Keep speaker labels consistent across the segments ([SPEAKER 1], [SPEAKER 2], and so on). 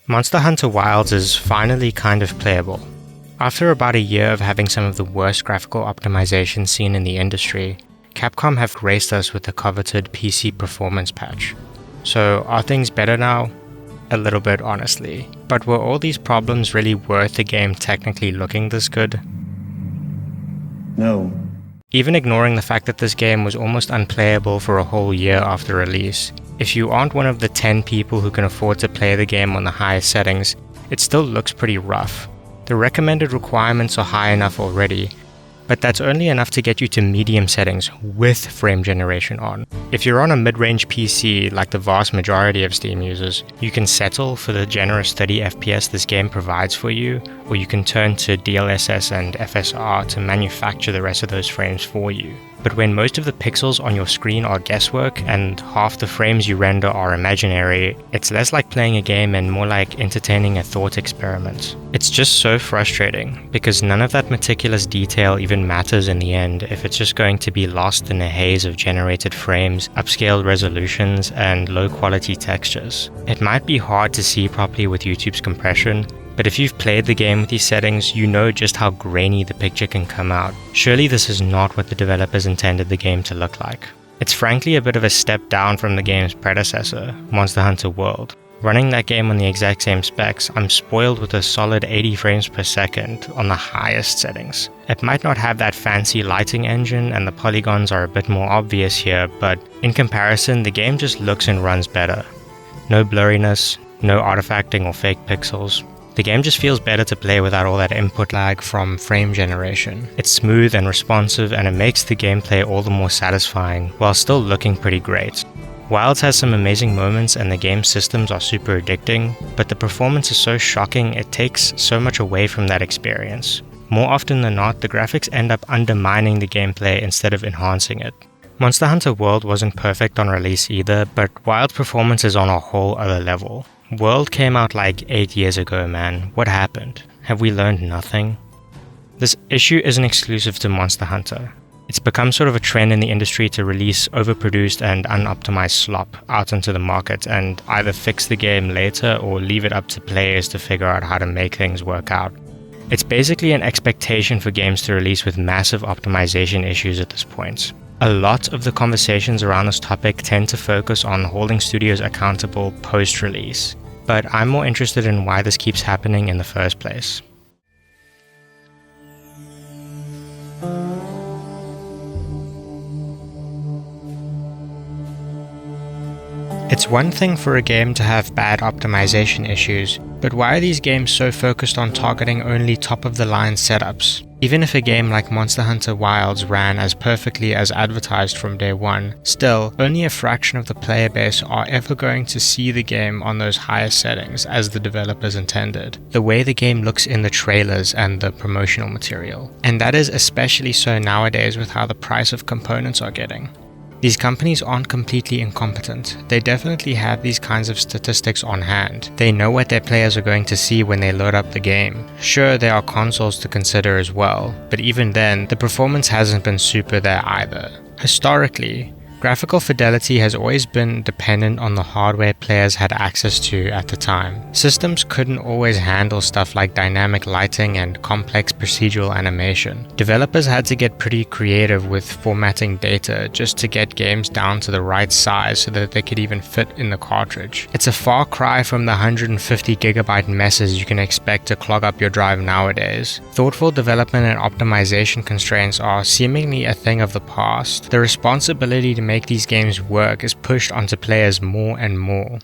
[SPEAKER 1] Monster Hunter Wilds is finally kind of playable. After about a year of having some of the worst graphical optimizations seen in the industry, Capcom have graced us with the coveted PC performance patch. So are things better now? A little bit, honestly. But were all these problems really worth the game technically looking this good?
[SPEAKER 2] No.
[SPEAKER 1] Even ignoring the fact that this game was almost unplayable for a whole year after release, if you aren't one of the 10 people who can afford to play the game on the highest settings, it still looks pretty rough. The recommended requirements are high enough already, but that's only enough to get you to medium settings with frame generation on. If you're on a mid-range PC like the vast majority of Steam users, you can settle for the generous 30 FPS this game provides for you, or you can turn to DLSS and FSR to manufacture the rest of those frames for you. But when most of the pixels on your screen are guesswork and half the frames you render are imaginary, it's less like playing a game and more like entertaining a thought experiment. It's just so frustrating, because none of that meticulous detail even matters in the end if it's just going to be lost in a haze of generated frames, upscaled resolutions, and low quality textures. It might be hard to see properly with YouTube's compression, but if you've played the game with these settings, you know just how grainy the picture can come out. Surely this is not what the developers intended the game to look like. It's frankly a bit of a step down from the game's predecessor, Monster Hunter World. Running that game on the exact same specs, I'm spoiled with a solid 80 frames per second on the highest settings. It might not have that fancy lighting engine and the polygons are a bit more obvious here, but in comparison, the game just looks and runs better. No blurriness, no artifacting or fake pixels. The game just feels better to play without all that input lag from frame generation. It's smooth and responsive, and it makes the gameplay all the more satisfying while still looking pretty great. Wilds has some amazing moments and the game's systems are super addicting, but the performance is so shocking it takes so much away from that experience. More often than not, the graphics end up undermining the gameplay instead of enhancing it. Monster Hunter World wasn't perfect on release either, but Wild's performance is on a whole other level. World came out like 8 years ago, man. What happened? Have we learned nothing? This issue isn't exclusive to Monster Hunter. It's become sort of a trend in the industry to release overproduced and unoptimized slop out into the market and either fix the game later or leave it up to players to figure out how to make things work out. It's basically an expectation for games to release with massive optimization issues at this point. A lot of the conversations around this topic tend to focus on holding studios accountable post-release, but I'm more interested in why this keeps happening in the first place. It's one thing for a game to have bad optimization issues, but why are these games so focused on targeting only top-of-the-line setups? Even if a game like Monster Hunter Wilds ran as perfectly as advertised from day one, still, only a fraction of the player base are ever going to see the game on those higher settings as the developers intended, the way the game looks in the trailers and the promotional material. And that is especially so nowadays with how the price of components are getting. These companies aren't completely incompetent. They definitely have these kinds of statistics on hand. They know what their players are going to see when they load up the game. Sure, there are consoles to consider as well, but even then, the performance hasn't been super there either. Historically, graphical fidelity has always been dependent on the hardware players had access to at the time. Systems couldn't always handle stuff like dynamic lighting and complex procedural animation. Developers had to get pretty creative with formatting data just to get games down to the right size so that they could even fit in the cartridge. It's a far cry from the 150 gigabyte messes you can expect to clog up your drive nowadays. Thoughtful development and optimization constraints are seemingly a thing of the past. The responsibility to make these games work is pushed onto players more and more.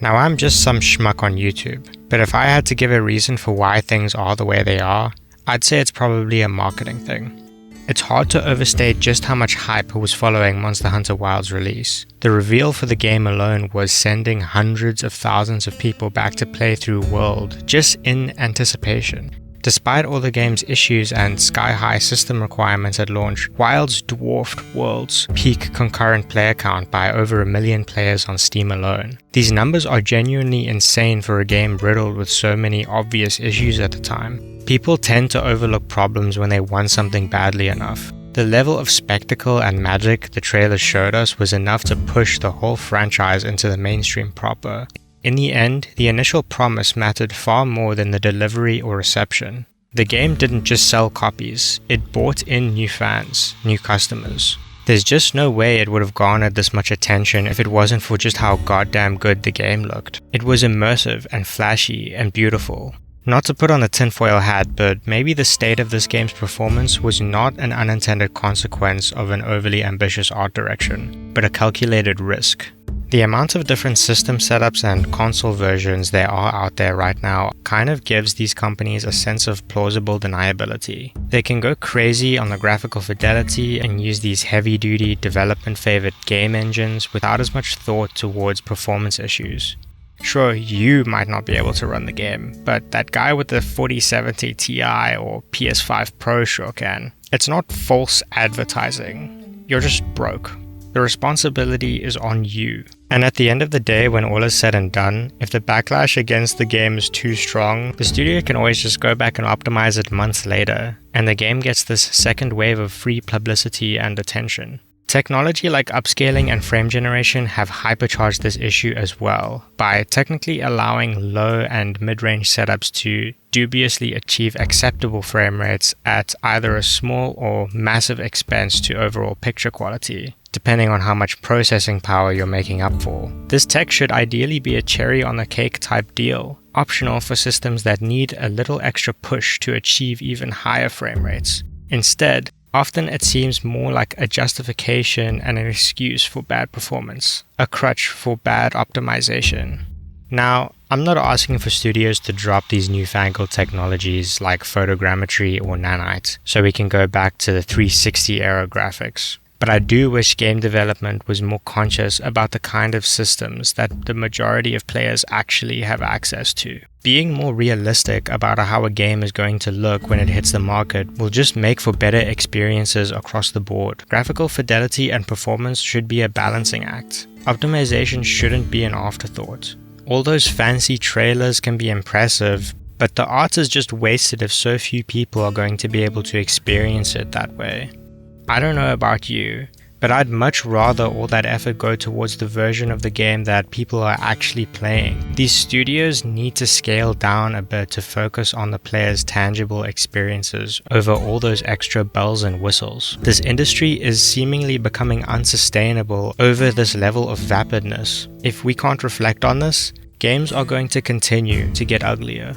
[SPEAKER 1] Now, I'm just some schmuck on YouTube, but if I had to give a reason for why things are the way they are, I'd say it's probably a marketing thing. It's hard to overstate just how much hype was following Monster Hunter Wilds' release. The reveal for the game alone was sending hundreds of thousands of people back to play through World just in anticipation. Despite all the game's issues and sky-high system requirements at launch, Wilds dwarfed World's peak concurrent player count by over 1 million players on Steam alone. These numbers are genuinely insane for a game riddled with so many obvious issues at the time. People tend to overlook problems when they want something badly enough. The level of spectacle and magic the trailers showed us was enough to push the whole franchise into the mainstream proper. In the end, the initial promise mattered far more than the delivery or reception. The game didn't just sell copies, it brought in new fans, new customers. There's just no way it would have garnered this much attention if it wasn't for just how goddamn good the game looked. It was immersive and flashy and beautiful. Not to put on the tinfoil hat, but maybe the state of this game's performance was not an unintended consequence of an overly ambitious art direction, but a calculated risk. The amount of different system setups and console versions there are out there right now kind of gives these companies a sense of plausible deniability. They can go crazy on the graphical fidelity and use these heavy-duty development-favored game engines without as much thought towards performance issues. Sure, you might not be able to run the game, but that guy with the 4070 Ti or PS5 Pro sure can. It's not false advertising. You're just broke. The responsibility is on you. And at the end of the day, when all is said and done, if the backlash against the game is too strong, the studio can always just go back and optimize it months later, and the game gets this second wave of free publicity and attention. Technology like upscaling and frame generation have hypercharged this issue as well, by technically allowing low and mid-range setups to dubiously achieve acceptable frame rates at either a small or massive expense to overall picture quality, depending on how much processing power you're making up for. This tech should ideally be a cherry on the cake type deal, optional for systems that need a little extra push to achieve even higher frame rates. Instead, often it seems more like a justification and an excuse for bad performance, a crutch for bad optimization. Now, I'm not asking for studios to drop these newfangled technologies like photogrammetry or nanite, so we can go back to the 360 era graphics. But I do wish game development was more conscious about the kind of systems that the majority of players actually have access to. Being more realistic about how a game is going to look when it hits the market will just make for better experiences across the board. Graphical fidelity and performance should be a balancing act. Optimization shouldn't be an afterthought. All those fancy trailers can be impressive, but the art is just wasted if so few people are going to be able to experience it that way. I don't know about you, but I'd much rather all that effort go towards the version of the game that people are actually playing. These studios need to scale down a bit to focus on the player's tangible experiences over all those extra bells and whistles. This industry is seemingly becoming unsustainable over this level of vapidness. If we can't reflect on this, games are going to continue to get uglier.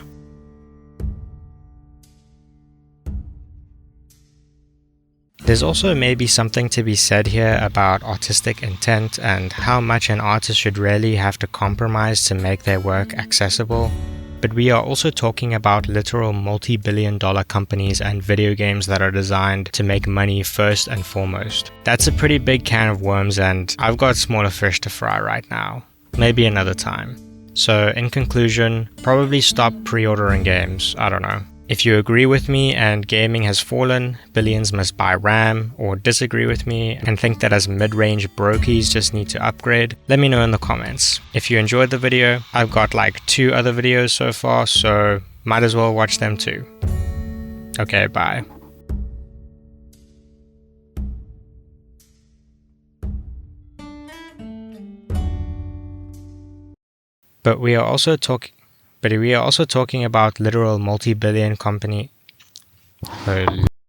[SPEAKER 1] There's also maybe something to be said here about artistic intent and how much an artist should really have to compromise to make their work accessible. But we are also talking about literal multi-billion-dollar companies and video games that are designed to make money first and foremost. That's a pretty big can of worms, and I've got smaller fish to fry right now. Maybe another time. So in conclusion, probably stop pre-ordering games, I don't know. If you agree with me and gaming has fallen, billions must buy RAM, or disagree with me and think that as mid-range brokies just need to upgrade, let me know in the comments. If you enjoyed the video, I've got like 2 other videos so far, so might as well watch them too. Okay, bye. But we are also talking about literal multi-billion company.